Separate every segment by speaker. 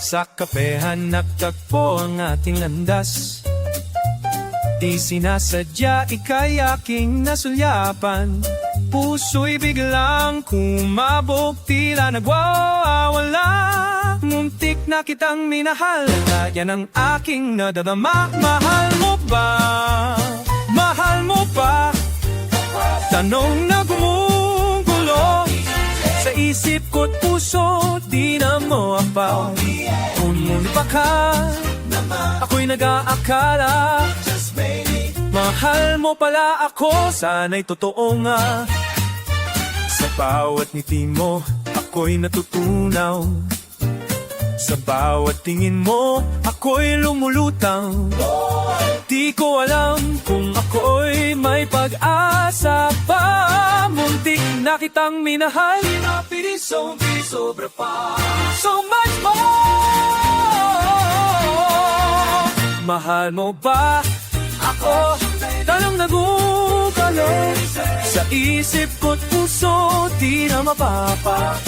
Speaker 1: Sa kapehan nagtagpo ang ating landas. Di sinasadya, ika'y aking nasulyapan. Puso'y biglang kumabog, tila nagwawala. Muntik na kitang minahal, kaya ng aking nadadama. Mahal mo ba? Mahal mo ba? Tanong na gumugulo sa isip ko't puso, di na mo apaw. Kung muli pa ka, ako'y nag-aakala. Mahal mo pala ako, sana'y totoo nga. Sa bawat ngiti mo, ako'y natutunaw. Sa bawat tingin mo, ako'y lumulutang. Di ko alam kung ako'y may pag-asa pa. Muntik na kitang minahal, pinapirisong di sobra pa. So much more. Mahal mo ba ako? Tanong nagugalo sa isip ko't puso, di na mapapa.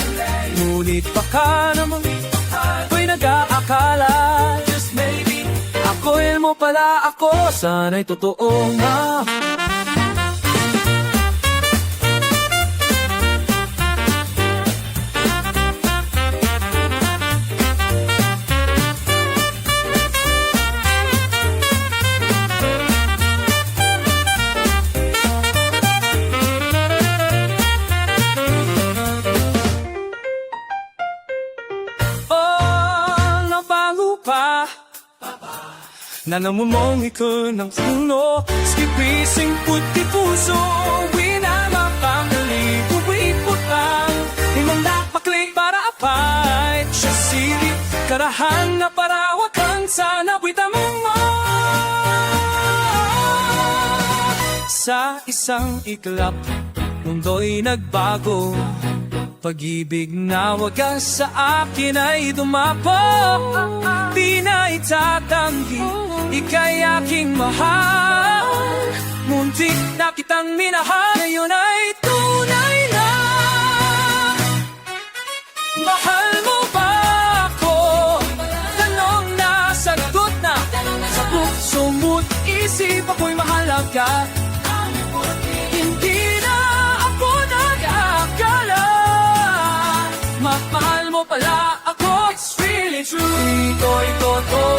Speaker 1: Ngunit baka naman ako'y nag-aakala. Just maybe ako'y mo pala ako, sana'y totoo nga. Na namumong ko ng puno, skipising puti puso, winamakanggali, uwipot lang, himang paklik para apay, siya silip, karahan na parawakan, sana wita mo mo. Sa isang iklap, mundo'y nagbago, pag-ibig na wagas sa akin ay dumapo. Di na itatanggi, ika'y aking mahal. Muntik na kitang minahal, ngayon ay tunay na. Mahal mo ba ako? Tanong na, sagot na. Sa puso mo't isip ako'y mahalaga. Hindi na ako nag-aakala. Mahal mo pala ako, it's really true. Ito'y totoo.